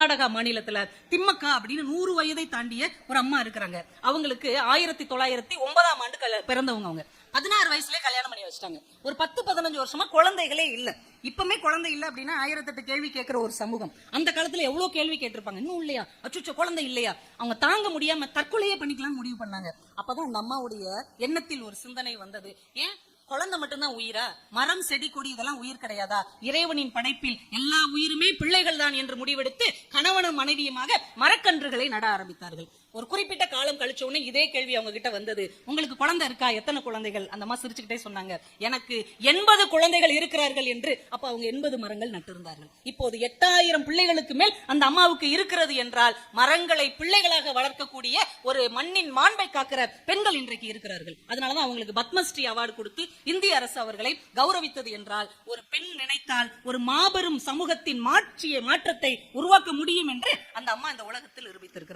கர்நாடகா மாநிலத்துல திம்மக்கா அப்படின்னு 100 வயதை தாண்டிய ஒரு அம்மா இருக்கிறாங்க. அவங்களுக்கு 1909ஆம் ஆண்டு பிறந்தவங்க. அவங்க 16 வயசுல கல்யாணம் பண்ணி வச்சிட்டாங்க. ஒரு 10-15 வருஷமா குழந்தைகளே இல்ல. இப்பமே குழந்தை இல்ல அப்படின்னா 1008 கேள்வி கேட்கிற ஒரு சமூகம். அந்த காலத்துல எவ்வளவு கேள்வி கேட்டிருப்பாங்க. இன்னும் இல்லையா, அச்சுச்சோ குழந்தை இல்லையா, அவங்க தாங்க முடியாம தற்கொலையே பண்ணிக்கலாம்னு முடிவு பண்ணாங்க. அப்பதான் அந்த அம்மாவுடைய எண்ணத்தில் ஒரு சிந்தனை வந்தது. ஏன் குழந்தை மட்டும்தான் உயிரா? மரம் செடி கொடி இதெல்லாம் உயிர் கிடையாதா? இறைவனின் படைப்பில் எல்லா உயிருமே பிள்ளைகள் தான் என்று முடிவெடுத்து கணவனும் மனைவியுமாக மரக்கன்றுகளை நட ஆரம்பித்தார்கள். ஒரு குறிப்பிட்ட காலம் கழிச்ச உடனே இதே கேள்வி அவங்க கிட்ட வந்தது. உங்களுக்கு குழந்தை இருக்கா? எத்தனை குழந்தைகள்? அந்த அம்மா சிரிச்சுக்கிட்டே சொன்னாங்க, எனக்கு 80 குழந்தைகள் இருக்கிறார்கள் என்று. அப்ப அவங்க 80 மரங்கள் நட்டிருந்தார்கள். இப்போது 8000 பிள்ளைகளுக்கு மேல் அந்த அம்மாவுக்கு இருக்கிறது என்றால் மரங்களை பிள்ளைகளாக வளர்க்கக்கூடிய ஒரு மண்ணின் மாண்பை காக்கிற பெண்கள் இன்றைக்கு இருக்கிறார்கள். அதனாலதான் அவங்களுக்கு பத்மஸ்ரீ அவார்டு கொடுத்து இந்திய அரசு அவர்களை கௌரவித்தது. என்றால் ஒரு பெண் நினைத்தால் ஒரு மாபெரும் சமூகத்தின் மாற்றத்தை உருவாக்க முடியும் என்று அந்த அம்மா இந்த உலகத்தில் நிரூபித்திருக்கிறார்கள்.